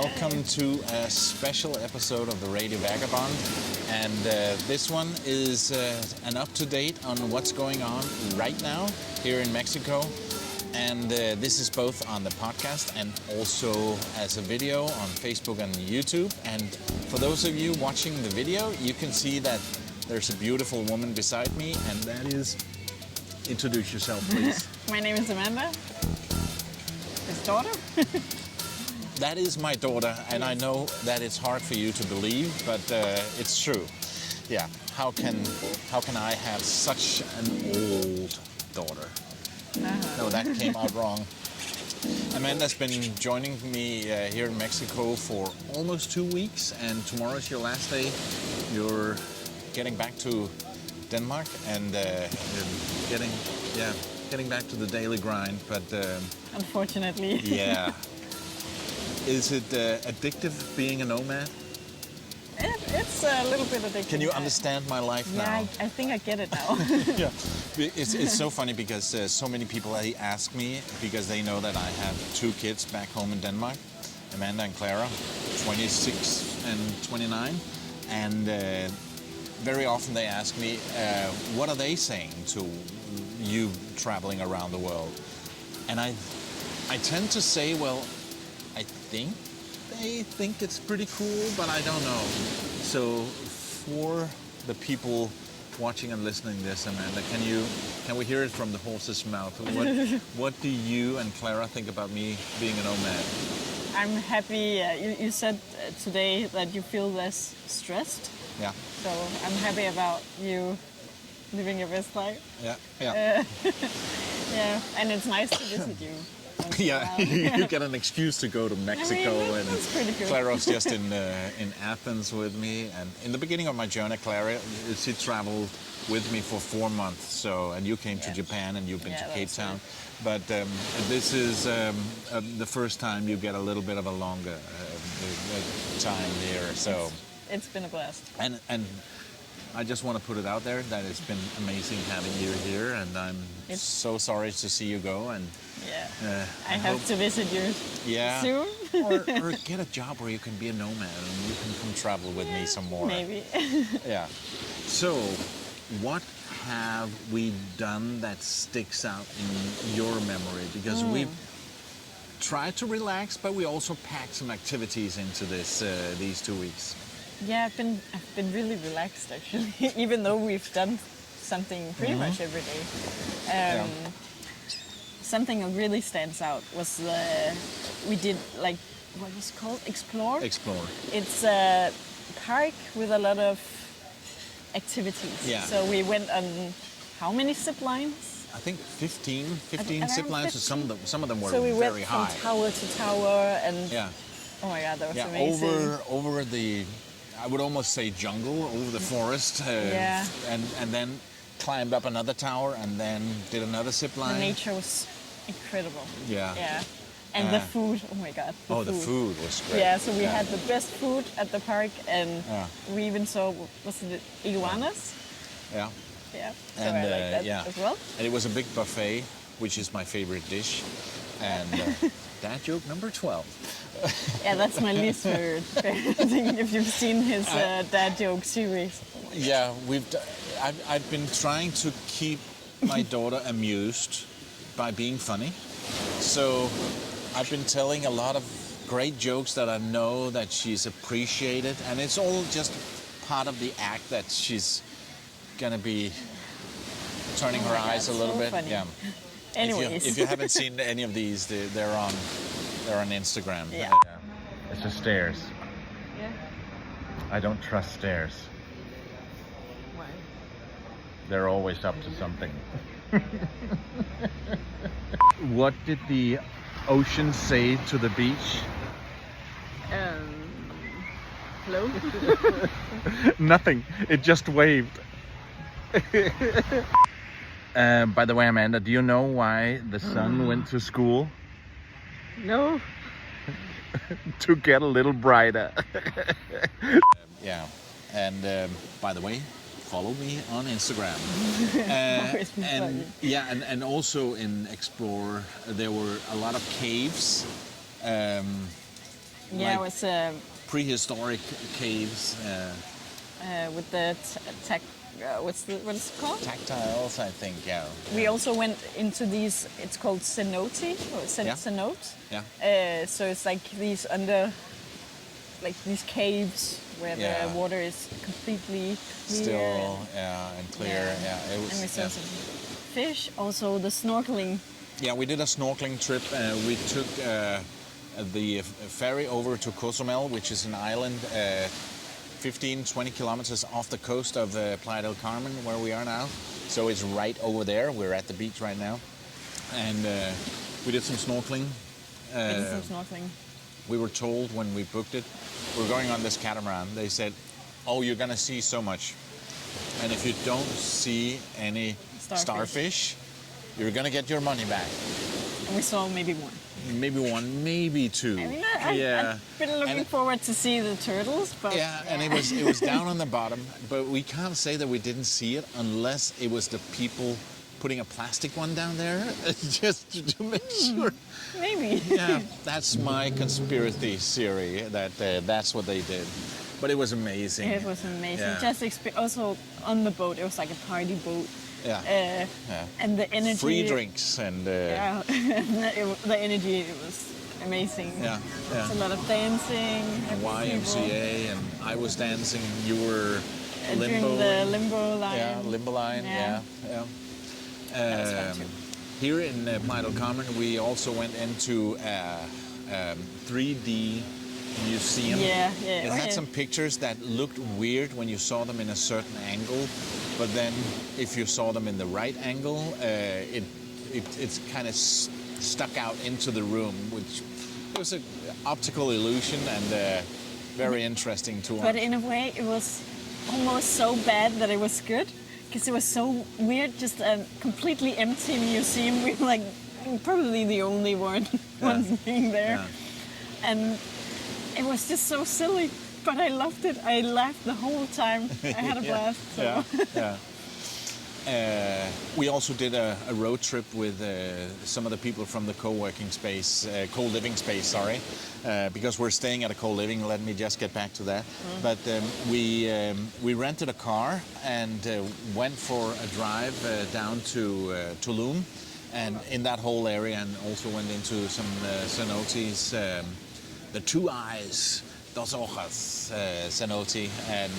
welcome to a special episode of the Radio Vagabond. And this one is an up-to-date on what's going on right now here in Mexico. And this is both on the podcast and also as a video on Facebook and YouTube. And for those of you watching the video, you can see that there's a beautiful woman beside me, and that is... Introduce yourself, please. My name is Amanda. His daughter. That is my daughter, and I know that it's hard for you to believe, but it's true. Yeah. How can I have such an old daughter? No, that came out wrong. Amanda's been joining me here in Mexico for almost 2 weeks, and tomorrow's your last day. You're getting back to Denmark and getting back to the daily grind, but unfortunately. Yeah. Is it addictive being a nomad? It's a little bit addictive. Can you understand my life now? Yeah, I think I get it now. Yeah, it's so funny because so many people ask me, because they know that I have 2 kids back home in Denmark, Amanda and Clara, 26 and 29, and very often they ask me, what are they saying to you traveling around the world? And I tend to say, well, I think they think it's pretty cool, but I don't know. So for the people watching and listening to this, Amanda, can we hear it from the horse's mouth? What do you and Clara think about me being a nomad? I'm happy. You said today that you feel less stressed. Yeah. So I'm happy about you living your best life. Yeah. Yeah. Yeah, and it's nice to visit you. Yeah, you get an excuse to go to Mexico, and that's pretty cool. Clara's just in Athens with me. And in the beginning of my journey, Clara, she traveled with me for 4 months. So, and you came to Japan, and you've been to Cape Town. But this is the first time you get a little bit of a longer time here. So it's been a blast. And I just want to put it out there that it's been amazing having you here, and I'm so sorry to see you go. And I have to visit you soon. or get a job where you can be a nomad and you can come travel with me some more. Maybe. Yeah. So, what have we done that sticks out in your memory? Because we've tried to relax, but we also packed some activities into these 2 weeks. Yeah, I've been really relaxed actually, even though we've done something pretty much every day. Something that really stands out was we did what was it called? Explore. It's a park with a lot of activities. Yeah. So we went on how many zip lines? I think 15 zip lines. 15. Some of them were so we very high. went from tower to tower, and oh my god, that was amazing. Over the, I would almost say jungle, over the forest, and then climbed up another tower, and then did another zip line. The nature was incredible. Yeah. Yeah. And the food, oh my god. The food was great. Yeah, so we had the best food at the park, and we even saw, was it iguanas? Yeah. Yeah, so I like that as well. And it was a big buffet, which is my favorite dish. And dad joke number 12. Yeah, that's my least favorite thing, if you've seen his dad joke series. Yeah, I've been trying to keep my daughter amused by being funny. So I've been telling a lot of great jokes that I know that she's appreciated, and it's all just part of the act that she's gonna be turning her eyes a little bit. Funny. Yeah. Anyways, if you haven't seen any of these, they're on Instagram. Yeah. It's the stairs. Yeah. I don't trust stairs. Why? They're always up to something. What did the ocean say to the beach? Hello? Nothing. It just waved. By the way, Amanda, do you know why the sun went to school? No. To get a little brighter. Yeah. And by the way, follow me on Instagram. And also in Explore, there were a lot of caves. Yeah, it was prehistoric caves. with the what is it called? Tactiles, I think, yeah. We also went into these. It's called cenote or cenote. Yeah. So it's like these these caves where the water is completely clear Still, and clear. Yeah, it was. And we saw some fish. Also the snorkeling. Yeah, we did a snorkeling trip. We took the ferry over to Cozumel, which is an island 15, 20 kilometers off the coast of Playa del Carmen, where we are now. So it's right over there. We're at the beach right now. And we did some snorkeling. We were told when we booked it, we're going on this catamaran. They said, oh, you're going to see so much. And if you don't see any starfish, you're going to get your money back. And we saw maybe one. Maybe one, maybe two. I mean, I've been looking forward to see the turtles, but and it was down on the bottom, but we can't say that we didn't see it unless it was the people putting a plastic one down there just to make sure. Maybe. Yeah, that's my conspiracy theory that that's what they did. But it was amazing. It was amazing. Yeah. Just also on the boat, it was like a party boat. Yeah. And the energy. Free drinks and. The energy was amazing. Yeah. It's a lot of dancing. YMCA, and I was dancing. You were limbo. During the limbo line. Yeah, limbo line. Yeah. That was fun too. Here in Playa del Carmen, we also went into 3D museum. It had some pictures that looked weird when you saw them in a certain angle, but then if you saw them in the right angle, it's kind of stuck out into the room, which was an optical illusion and very interesting to watch. But in a way, it was almost so bad that it was good, because it was so weird, just a completely empty museum. We were like probably the only ones being there. And it was just so silly, but I loved it. I laughed the whole time. I had a blast. So. We also did a road trip with some of the people from the co-living space, because we're staying at a co-living. Let me just get back to that. But we rented a car and went for a drive down to Tulum, and in that whole area, and also went into some cenotes. The Two Eyes, Dos Ojos cenote, and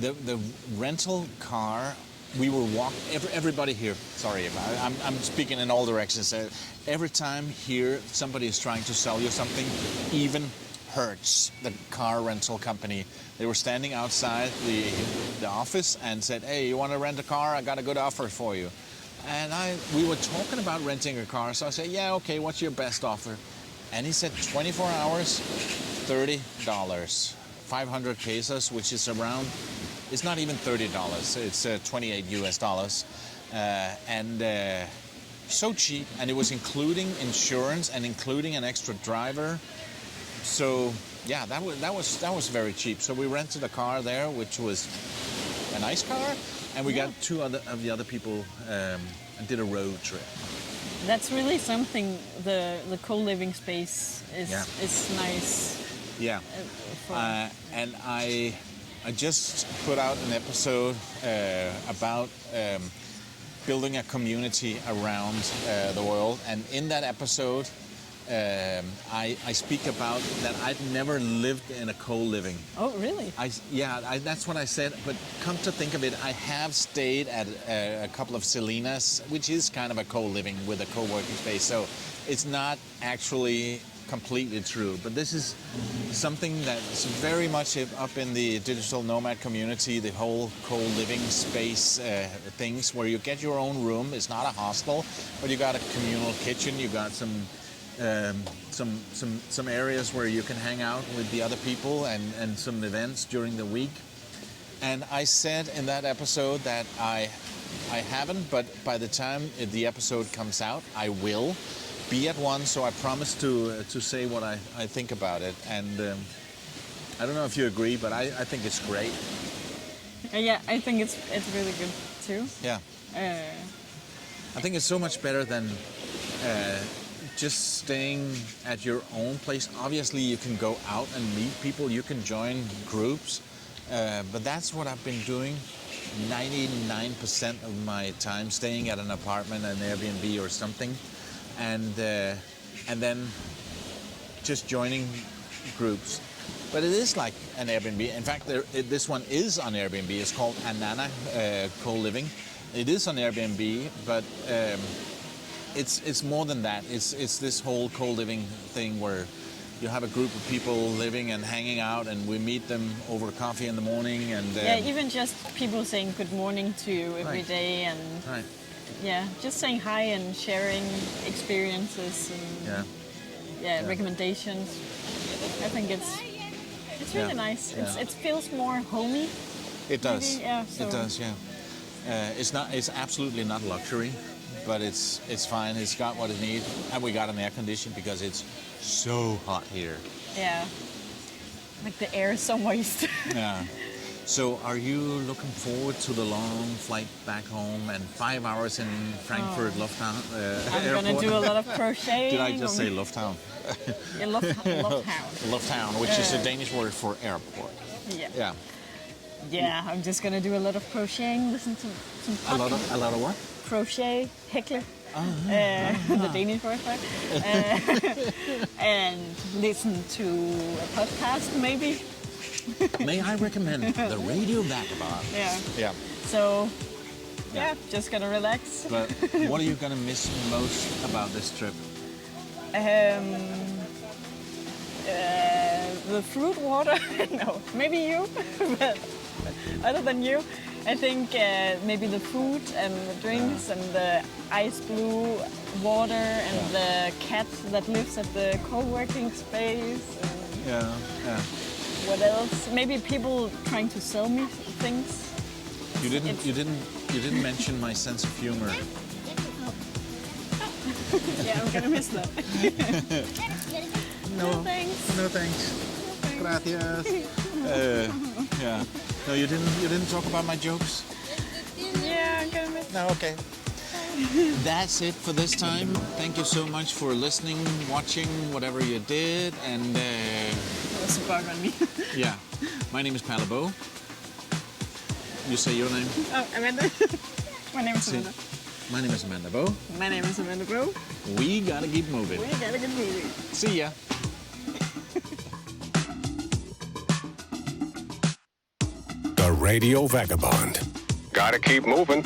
the rental car. We were everybody here. Sorry, I'm speaking in all directions. Every time here somebody is trying to sell you something, even Hertz, the car rental company, they were standing outside the office and said, "Hey, you want to rent a car? I got a good offer for you." And we were talking about renting a car, so I said, "Yeah, okay. What's your best offer?" And he said 24 hours, $30, 500 pesos, which is around, it's not even $30, it's 28 US dollars. And so cheap, and it was including insurance and including an extra driver. So yeah, that was very cheap. So we rented a car there, which was a nice car, and we got two of the other people and did a road trip. That's really something. The co-living space is nice. Yeah. And I just put out an episode about building a community around the world, and in that episode I speak about that I'd never lived in a co-living. Oh, really? That's what I said. But come to think of it, I have stayed at a couple of Selenas, which is kind of a co-living with a co-working space. So it's not actually completely true. But this is something that's very much up in the digital nomad community, the whole co-living space things, where you get your own room. It's not a hostel, but you got a communal kitchen. You got some areas where you can hang out with the other people, and some events during the week. And I said in that episode that I haven't, but by the time the episode comes out, I will be at one. So I promise to say what I think about it. And I don't know if you agree, but I think it's great. Yeah, I think it's really good too. Yeah. I think it's so much better than just staying at your own place. Obviously, you can go out and meet people. You can join groups. But that's what I've been doing 99% of my time, staying at an apartment, an Airbnb or something. And then just joining groups. But it is like an Airbnb. In fact, this one is on Airbnb. It's called Anana Co-Living. It is on Airbnb, but it's more than that. It's this whole co-living thing where you have a group of people living and hanging out, and we meet them over coffee in the morning. And even just people saying good morning to you every day, and just saying hi and sharing experiences and recommendations. I think it's really nice. Yeah. It feels more homey. It does. Maybe, yeah, so. It does. Yeah. It's absolutely not luxury, but it's fine. It's got what it needs, and we got an air condition because it's so hot here. Yeah. Like the air is so moist. Yeah. So are you looking forward to the long flight back home and 5 hours in Frankfurt Lufthansa I'm airport? gonna do a lot of crocheting. Did I just say Lufthansa? Yeah, Lufthansa. Lufthansa, which is a Danish word for airport. Yeah. Yeah. Yeah, I'm just gonna do a lot of crocheting, listen to some podcasts. A lot of what? Crochet, heckle, the Danish word for it, and listen to a podcast maybe. May I recommend the Radio Vagabond? Yeah. Yeah. So, just gonna relax. But what are you gonna miss most about this trip? The fruit water. No, maybe you, but other than you, I think maybe the food and the drinks and the ice blue water and the cat that lives at the co-working space. And what else? Maybe people trying to sell me things. You didn't mention my sense of humor. Yeah, I'm gonna miss that. No thanks. No thanks. Gracias. Yeah. No, you didn't talk about my jokes. Yeah, I'm gonna miss. No, okay. That's it for this time. Thank you so much for listening, watching, whatever you did, and There's a bug on me. yeah. My name is Palabo. You say your name? Oh, Amanda. My name is Amanda. My name is Amanda Bo. My name is Amanda Bro. We gotta keep moving. We gotta get moving. See ya. The Radio Vagabond. Gotta keep moving.